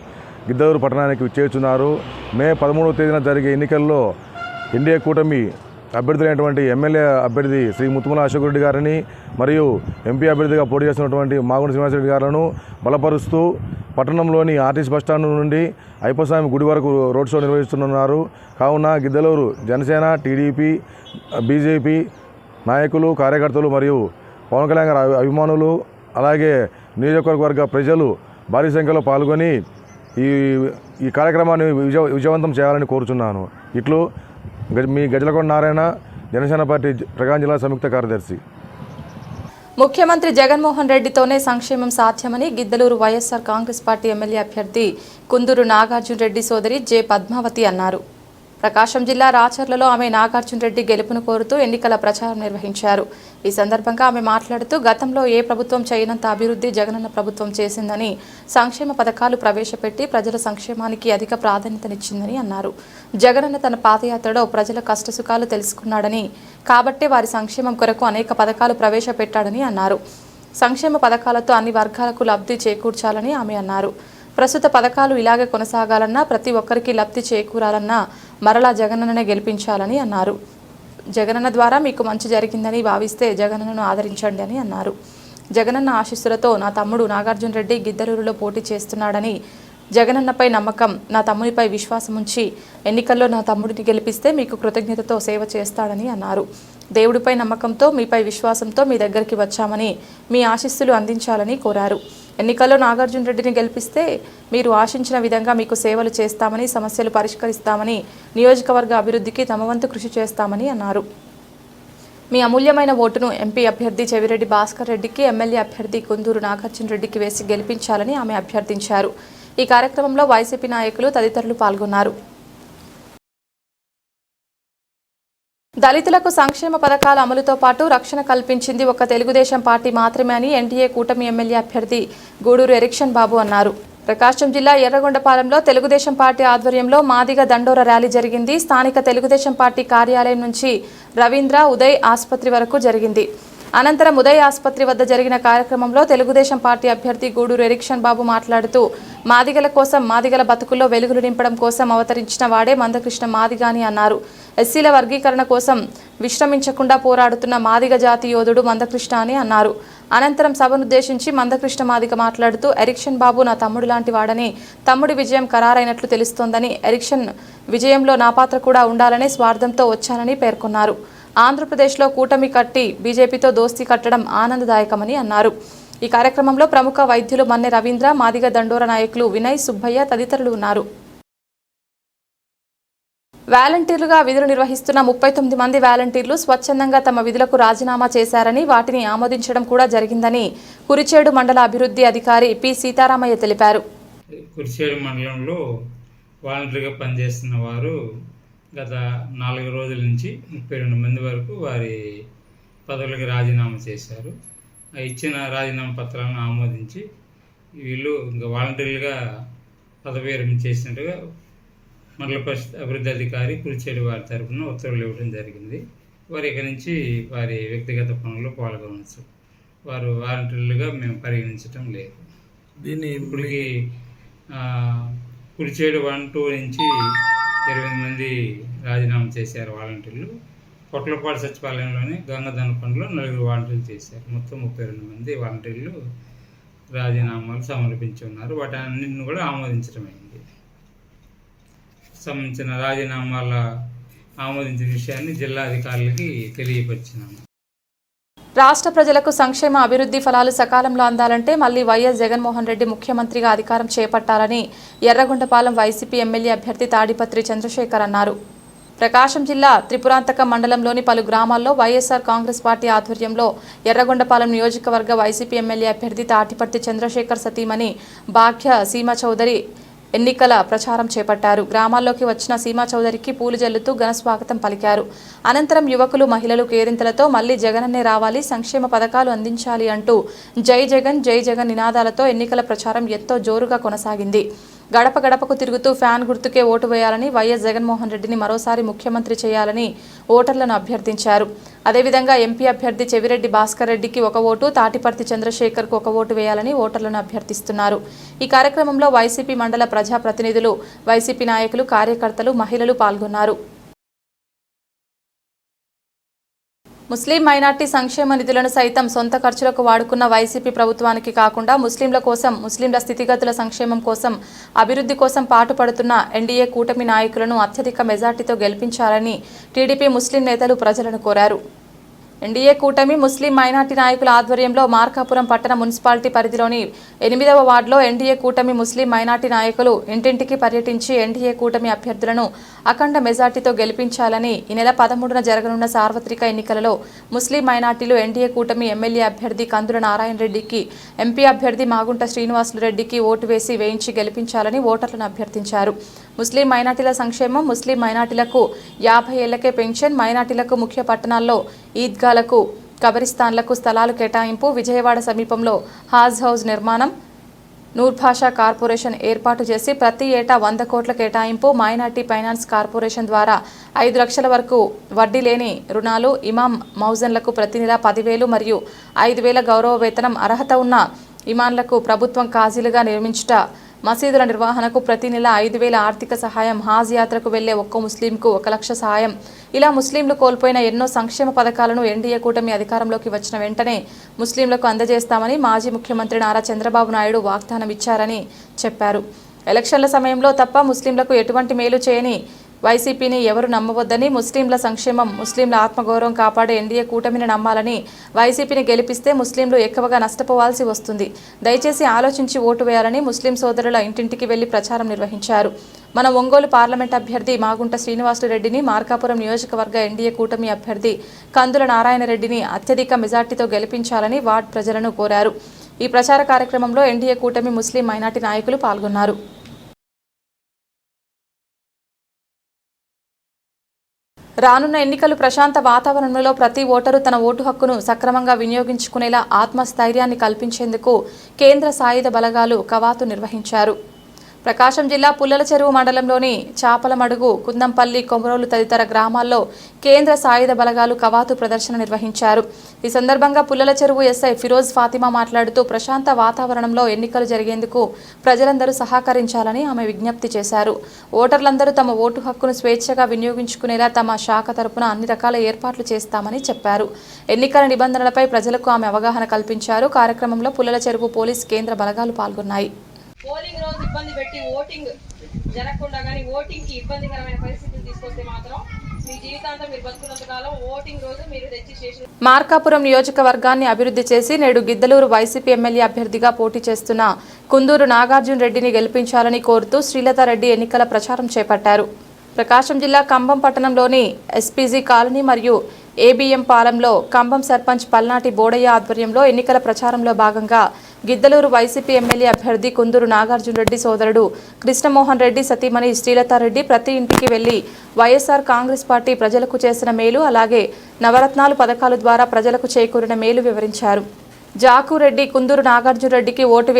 H: గిద్దలూరు పట్టణానికి చేర్చున్నారు. మే 13వ తేదీన జరిగే ఎన్నికల్లో ఎన్డీఏ కూటమి అభ్యర్థులైనటువంటి ఎమ్మెల్యే అభ్యర్థి శ్రీ ముత్తుమల అశోక్ రెడ్డి గారిని మరియు ఎంపీ అభ్యర్థిగా పోటీ చేస్తున్నటువంటి మాగుంట శ్రీనివాస్ రెడ్డి గారులను బలపరుస్తూ పట్టణంలోని ఆర్టీసీ బస్టాండ్ నుండి అయ్యప్పస్వామి గుడి వరకు రోడ్ షో నిర్వహిస్తున్నారు. కావున గిద్దలూరు జనసేన, టీడీపీ, బీజేపీ నాయకులు, కార్యకర్తలు మరియు పవన్ కళ్యాణ్ గారి అభిమానులు అలాగే నియోజకవర్గ ప్రజలు భారీ సంఖ్యలో పాల్గొని ఈ కార్యక్రమాన్ని విజయవంతం చేయాలని కోరుచున్నాను. ఇట్లు మీ గజ్జలకొండ నారాయణ, జనసేన పార్టీ ప్రకాశం జిల్లా సంయుక్త కార్యదర్శి.
A: ముఖ్యమంత్రి జగన్మోహన్ రెడ్డితోనే సంక్షేమం సాధ్యమని గిద్దలూరు వైఎస్ఆర్ కాంగ్రెస్ పార్టీ ఎమ్మెల్యే అభ్యర్థి కుందూరు నాగార్జున రెడ్డి సోదరి జె పద్మావతి అన్నారు. ప్రకాశం జిల్లా రాచర్లలో ఆమె నాగార్జున రెడ్డి గెలుపును కోరుతూ ఎన్నికల ప్రచారం నిర్వహించారు. ఈ సందర్భంగా ఆమె మాట్లాడుతూ గతంలో ఏ ప్రభుత్వం చేయనంత అభివృద్ధి జగనన్న ప్రభుత్వం చేసిందని, సంక్షేమ పథకాలు ప్రవేశపెట్టి ప్రజల సంక్షేమానికి అధిక ప్రాధాన్యతనిచ్చిందని అన్నారు. జగనన్న తన పాదయాత్రలో ప్రజల కష్టసుఖాలు తెలుసుకున్నాడని, కాబట్టే వారి సంక్షేమం కొరకు అనేక పథకాలు ప్రవేశపెట్టాడని అన్నారు. సంక్షేమ పథకాలతో అన్ని వర్గాలకు లబ్ధి చేకూర్చాలని ఆమె అన్నారు. ప్రస్తుత పథకాలు ఇలాగే కొనసాగాలన్నా, ప్రతి ఒక్కరికి లబ్ధి చేకూరాలన్నా మరలా జగనన్ననే గెలిపించాలని అన్నారు. జగనన్న ద్వారా మీకు మంచి జరిగిందని భావిస్తే జగనన్నను ఆదరించండి అని అన్నారు. జగనన్న ఆశీస్సులతో నా తమ్ముడు నాగార్జున రెడ్డి గిద్దలూరులో పోటీ చేస్తున్నాడని, జగనన్నపై నమ్మకం, నా తమ్మునిపై విశ్వాసం ఉంచి ఎన్నికల్లో నా తమ్ముడిని గెలిపిస్తే మీకు కృతజ్ఞతతో సేవ చేస్తాడని అన్నారు. దేవుడిపై నమ్మకంతో, మీపై విశ్వాసంతో మీ దగ్గరికి వచ్చామని, మీ ఆశీస్సులు అందించాలని కోరారు. ఎన్నికల్లో నాగార్జున రెడ్డిని గెలిపిస్తే మీరు ఆశించిన విధంగా మీకు సేవలు చేస్తామని, సమస్యలు పరిష్కరిస్తామని, నియోజకవర్గ అభివృద్ధికి తమ వంతు కృషి చేస్తామని అన్నారు. మీ అమూల్యమైన ఓటును ఎంపీ అభ్యర్థి చెవిరెడ్డి భాస్కర్ రెడ్డికి, ఎమ్మెల్యే అభ్యర్థి కుందూరు నాగార్జున రెడ్డికి వేసి గెలిపించాలని ఆమె అభ్యర్థించారు. ఈ కార్యక్రమంలో వైసీపీ నాయకులు తదితరులు పాల్గొన్నారు. దళితులకు సంక్షేమ పథకాల అమలుతో పాటు రక్షణ కల్పించింది ఒక తెలుగుదేశం పార్టీ మాత్రమే అని ఎన్డీఏ కూటమి ఎమ్మెల్యే అభ్యర్థి గూడూరు ఎరిక్షన్ బాబు అన్నారు. ప్రకాశం జిల్లా ఎర్రగొండపాలెంలో తెలుగుదేశం పార్టీ ఆధ్వర్యంలో మాదిగ దండోర ర్యాలీ జరిగింది. స్థానిక తెలుగుదేశం పార్టీ కార్యాలయం నుంచి రవీంద్ర ఉదయ్ ఆసుపత్రి వరకు జరిగింది. అనంతరం ఉదయ్ ఆసుపత్రి వద్ద జరిగిన కార్యక్రమంలో తెలుగుదేశం పార్టీ అభ్యర్థి గూడూరు ఎరిక్షన్ బాబు మాట్లాడుతూ మాదిగల కోసం, మాదిగల బతుకుల్లో వెలుగులు నింపడం కోసం అవతరించిన వాడే మందకృష్ణ మాదిగ అని అన్నారు. ఎస్సీల వర్గీకరణ కోసం విశ్రమించకుండా పోరాడుతున్న మాదిగ జాతి యోధుడు మందకృష్ణ అని అన్నారు. అనంతరం సభనుద్దేశించి మందకృష్ణ మాదిగ మాట్లాడుతూ ఎరిక్షన్ బాబు నా తమ్ముడు లాంటి వాడని, తమ్ముడి విజయం ఖరారైనట్లు తెలుస్తోందని, ఎరిక్షన్ విజయంలో నా పాత్ర కూడా ఉండాలనే స్వార్థంతో వచ్చానని పేర్కొన్నారు. ఆంధ్రప్రదేశ్లో కూటమి కట్టి బీజేపీతో దోస్తీ కట్టడం ఆనందదాయకమని అన్నారు. ఈ కార్యక్రమంలో ప్రముఖ వైద్యులు మన్నె రవీంద్ర, మాదిగ దండోర నాయకులు వినయ్, సుబ్బయ్య తదితరులు ఉన్నారు. వాలంటీర్లుగా విధులు నిర్వహిస్తున్న 39 మంది వాలంటీర్లు స్వచ్ఛందంగా తమ విధులకు రాజీనామా చేశారని, వాటిని ఆమోదించడం కూడా జరిగిందని కురిచేడు మండల అభివృద్ధి అధికారి పి సీతారామయ్య తెలిపారు.
I: కురిచేడు మండలంలో వాలంటీర్గా పనిచేస్తున్న వారు గత 4 రోజుల నుంచి 32 మంది వరకు వారి పదవులకు రాజీనామా చేశారు. ఇచ్చిన రాజీనామా పత్రాలను ఆమోదించి వీళ్ళు ఇంకా వాలంటీర్లుగా పదవి విరమణ చేసినట్టుగా మండల పరిషత్ అభివృద్ధి అధికారి కురిచేడు వారి తరఫున ఉత్తర్వులు ఇవ్వడం జరిగింది. వారి ఇక నుంచి వారి వ్యక్తిగత పనుల్లో పాల్గొనవచ్చు. వారు వాలంటీర్లుగా మేము పరిగణించడం లేదు. దీన్ని ఇప్పటికి కురిచేడు 1, 2 నుంచి 20 మంది రాజీనామా చేశారు వాలంటీర్లు. పొట్లపాడు సచివాలయంలోని గంగదనకొండలో 4 వాలంటీర్లు చేశారు. మొత్తం 32 మంది వాలంటీర్లు రాజీనామాలు సమర్పించి ఉన్నారు. వాటి అన్నింటిని కూడా ఆమోదించడమైంది. సంబంధించిన రాజీనామాల ఆమోదించిన విషయాన్ని జిల్లా అధికారులకి తెలియపరిచినాము.
A: రాష్ట్ర ప్రజలకు సంక్షేమ అభివృద్ధి ఫలాలు సకాలంలో అందాలంటే మళ్లీ వైఎస్ జగన్మోహన్ రెడ్డి ముఖ్యమంత్రిగా అధికారం చేపట్టాలని ఎర్రగొండపాలెం వైసీపీ ఎమ్మెల్యే అభ్యర్థి తాడిపత్రి చంద్రశేఖర్ అన్నారు. ప్రకాశం జిల్లా త్రిపురాంతకం మండలంలోని పలు గ్రామాల్లో వైఎస్ఆర్ కాంగ్రెస్ పార్టీ ఆధ్వర్యంలో ఎర్రగొండపాలెం నియోజకవర్గ వైసీపీ ఎమ్మెల్యే అభ్యర్థి తాడిపత్రి చంద్రశేఖర్ సతీమణి భాగ్య సీమా చౌదరి ఎన్నికల ప్రచారం చేపట్టారు. గ్రామాల్లోకి వచ్చిన సీమా చౌదరికి పూలు జల్లుతూ ఘన స్వాగతం పలికారు. అనంతరం యువకులు, మహిళలు కేరింతలతో మళ్లీ జగనన్నే రావాలి, సంక్షేమ పథకాలు అందించాలి అంటూ జై జగన్ జై జగన్ నినాదాలతో ఎన్నికల ప్రచారం ఎంతో జోరుగా కొనసాగింది. గడప గడపకు తిరుగుతూ ఫ్యాన్ గుర్తుకే ఓటు వేయాలని, వైఎస్ జగన్మోహన్ రెడ్డిని మరోసారి ముఖ్యమంత్రి చేయాలని ఓటర్లను అభ్యర్థించారు. అదేవిధంగా ఎంపీ అభ్యర్థి చెవిరెడ్డి భాస్కర్ రెడ్డికి 1 ఓటు, తాటిపర్తి చంద్రశేఖర్కు 1 ఓటు వేయాలని ఓటర్లను అభ్యర్థిస్తున్నారు. ఈ కార్యక్రమంలో వైసీపీ మండల ప్రజాప్రతినిధులు, వైసీపీ నాయకులు, కార్యకర్తలు, మహిళలు పాల్గొన్నారు. ముస్లిం మైనార్టీ సంక్షేమ నిధులను సైతం సొంత ఖర్చులకు వాడుకున్న వైసీపీ ప్రభుత్వానికి కాకుండా ముస్లింల కోసం, ముస్లింల స్థితిగతుల సంక్షేమం కోసం, అభివృద్ధి కోసం పాటుపడుతున్న ఎన్డీఏ కూటమి నాయకులను అత్యధిక మెజార్టీతో గెలిపించాలని టీడీపీ ముస్లిం నేతలు ప్రజలను కోరారు. ఎన్డీఏ కూటమి ముస్లిం మైనార్టీ నాయకుల ఆధ్వర్యంలో మార్కాపురం పట్టణ మున్సిపాలిటీ పరిధిలోని 8వ వార్డులో ఎన్డీఏ కూటమి ముస్లిం మైనార్టీ నాయకులు ఇంటింటికి పర్యటించి ఎన్డీఏ కూటమి అభ్యర్థులను అఖండ మెజార్టీతో గెలిపించాలని, ఈ నెల 13న జరగనున్న సార్వత్రిక ఎన్నికలలో ముస్లిం మైనార్టీలు ఎన్డీఏ కూటమి ఎమ్మెల్యే అభ్యర్థి కందుల నారాయణ రెడ్డికి, ఎంపీ అభ్యర్థి మాగుంట శ్రీనివాసులు రెడ్డికి ఓటు వేసి వేయించి గెలిపించాలని ఓటర్లను అభ్యర్థించారు. ముస్లిం మైనార్టీల సంక్షేమం, ముస్లిం మైనార్టీలకు 50 ఏళ్లకే పెన్షన్, మైనార్టీలకు ముఖ్య పట్టణాల్లో ఈద్గాలకు, కబరిస్తాన్లకు స్థలాలు కేటాయింపు, విజయవాడ సమీపంలో హాజ్ హౌస్ నిర్మాణం, నూర్భాషా కార్పొరేషన్ ఏర్పాటు చేసి ప్రతి ఏటా 100 కోట్ల కేటాయింపు, మైనార్టీ ఫైనాన్స్ కార్పొరేషన్ ద్వారా 5 లక్షల వరకు వడ్డీ లేని రుణాలు, ఇమాం మౌజన్లకు ప్రతి నెల 10,000 మరియు 5,000 గౌరవ వేతనం, అర్హత ఉన్న ఇమాన్లకు ప్రభుత్వం కాజీలుగా నిర్మించుట, మసీదుల నిర్వహణకు ప్రతి నెల 5,000 ఆర్థిక సహాయం, హాజ్ యాత్రకు వెళ్లే ఒక్కో ముస్లింకు 1 లక్ష సహాయం, ఇలా ముస్లింలు కోల్పోయిన ఎన్నో సంక్షేమ పథకాలను ఎన్డీఏ కూటమి అధికారంలోకి వచ్చిన వెంటనే ముస్లింలకు అందజేస్తామని మాజీ ముఖ్యమంత్రి నారా చంద్రబాబు నాయుడు వాగ్దానం ఇచ్చారని చెప్పారు. ఎలక్షన్ల సమయంలో తప్ప ముస్లింలకు ఎటువంటి మేలు చేయని వైసీపీని ఎవరు నమ్మవద్దని, ముస్లింల సంక్షేమం, ముస్లింల ఆత్మగౌరవం కాపాడే ఎన్డీఏ కూటమిని నమ్మాలని, వైసీపీని గెలిపిస్తే ముస్లింలు ఎక్కువగా నష్టపోవాల్సి వస్తుంది, దయచేసి ఆలోచించి ఓటు వేయాలని ముస్లిం సోదరుల ఇంటింటికి వెళ్లి ప్రచారం నిర్వహించారు. మన ఒంగోలు పార్లమెంట్ అభ్యర్థి మాగుంట శ్రీనివాసులు రెడ్డిని, మార్కాపురం నియోజకవర్గ ఎన్డీఏ కూటమి అభ్యర్థి కందుల నారాయణ రెడ్డిని అత్యధిక మెజార్టీతో గెలిపించాలని వార్డు ప్రజలను కోరారు. ఈ ప్రచార కార్యక్రమంలో ఎన్డీఏ కూటమి ముస్లిం మైనార్టీ నాయకులు పాల్గొన్నారు. రానున్న ఎన్నికలు ప్రశాంత వాతావరణంలో ప్రతి ఓటరు తన ఓటు హక్కును సక్రమంగా వినియోగించుకునేలా ఆత్మస్థైర్యాన్ని కల్పించేందుకు కేంద్ర సాయుధ బలగాలు కవాతు నిర్వహించారు. ప్రకాశం జిల్లా పుల్లల చెరువు మండలంలోని చాపలమడుగు, కుందంపల్లి, కొమరోలు తదితర గ్రామాల్లో కేంద్ర సాయుధ బలగాలు కవాతు ప్రదర్శన నిర్వహించారు. ఈ సందర్భంగా పుల్లల చెరువు ఎస్ఐ ఫిరోజ్ ఫాతిమా మాట్లాడుతూ ప్రశాంత వాతావరణంలో ఎన్నికలు జరిగేందుకు ప్రజలందరూ సహకరించాలని ఆమె విజ్ఞప్తి చేశారు. ఓటర్లందరూ తమ ఓటు హక్కును స్వేచ్ఛగా వినియోగించుకునేలా తమ శాఖ తరపున అన్ని రకాల ఏర్పాట్లు చేస్తామని చెప్పారు. ఎన్నికల నిబంధనలపై ప్రజలకు ఆమె అవగాహన కల్పించారు. కార్యక్రమంలో పుల్లల చెరువు పోలీస్ కేంద్ర బలగాలు పాల్గొన్నాయి.
J: పోలింగ్ రోజు ఇబ్బంది పెట్టి ఓటింగ్ జరగకుండా కానీ ఓటింగ్ కి ఇబ్బందికరమైన పరిస్థితులు తీసుకొస్తే మాత్రం మీ జీవితాంతం మీరు బతుకున్నంత కాలం ఓటింగ్ రోజు మీరు తెచ్చి స్టేషన్.
A: మార్కాపురం నియోజకవర్గాన్ని అభివృద్ధి చేసి నేడు గిద్దలూరు వైసీపీ ఎమ్మెల్యే అభ్యర్థిగా పోటీ చేస్తున్న కుందూరు నాగార్జున రెడ్డిని గెలిపించాలని కోరుతూ శ్రీలతారెడ్డి ఎన్నికల ప్రచారం చేపట్టారు. ప్రకాశం జిల్లా కంబం పట్టణంలోని ఎస్పీజీ కాలనీ మరియు ఏబీఎం పాలెంలో కంబం సర్పంచ్ పల్నాటి బోడయ్య ఆధ్వర్యంలో ఎన్నికల ప్రచారంలో భాగంగా గిద్దలూరు వైసీపీ ఎమ్మెల్యే అభ్యర్థి కుందూరు నాగార్జున రెడ్డి సోదరుడు కృష్ణమోహన్ రెడ్డి సతీమణి శ్రీలతారెడ్డి ప్రతి ఇంటికి వెళ్లి వైఎస్ఆర్ కాంగ్రెస్ పార్టీ ప్రజలకు చేసిన మేలు, అలాగే నవరత్నాలు పథకాల ద్వారా ప్రజలకు చేకూరిన మేలు వివరించారు. జాకురెడ్డి కుందూరు నాగార్జున రెడ్డికి ఓటు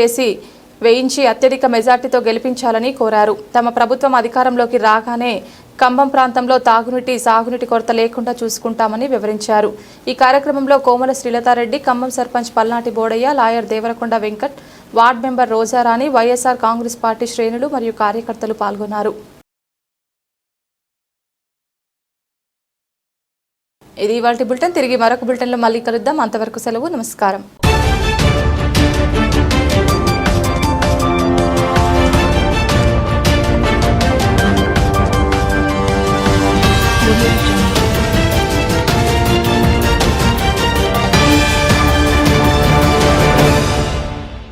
A: వేయించి అత్యధిక మెజార్టీతో గెలిపించాలని కోరారు. తమ ప్రభుత్వం అధికారంలోకి రాగానే కంబం ప్రాంతంలో తాగునీటి, సాగునీటి కొరత లేకుండా చూసుకుంటామని వివరించారు. ఈ కార్యక్రమంలో కోమల Srilatha Reddy, Kambam sarpanch Palnati Bodaiah, lawyer Devarakonda Venkat, ward member Roja Rani, YSR Congress party శ్రేణులు మరియు కార్యకర్తలు పాల్గొన్నారు. ఇది ఇవాల్టి బులెటిన్. తిరిగి మరొక బులెటిన్లో మళ్ళీ కలుద్దాం. అంతవరకు సెలవు. నమస్కారం.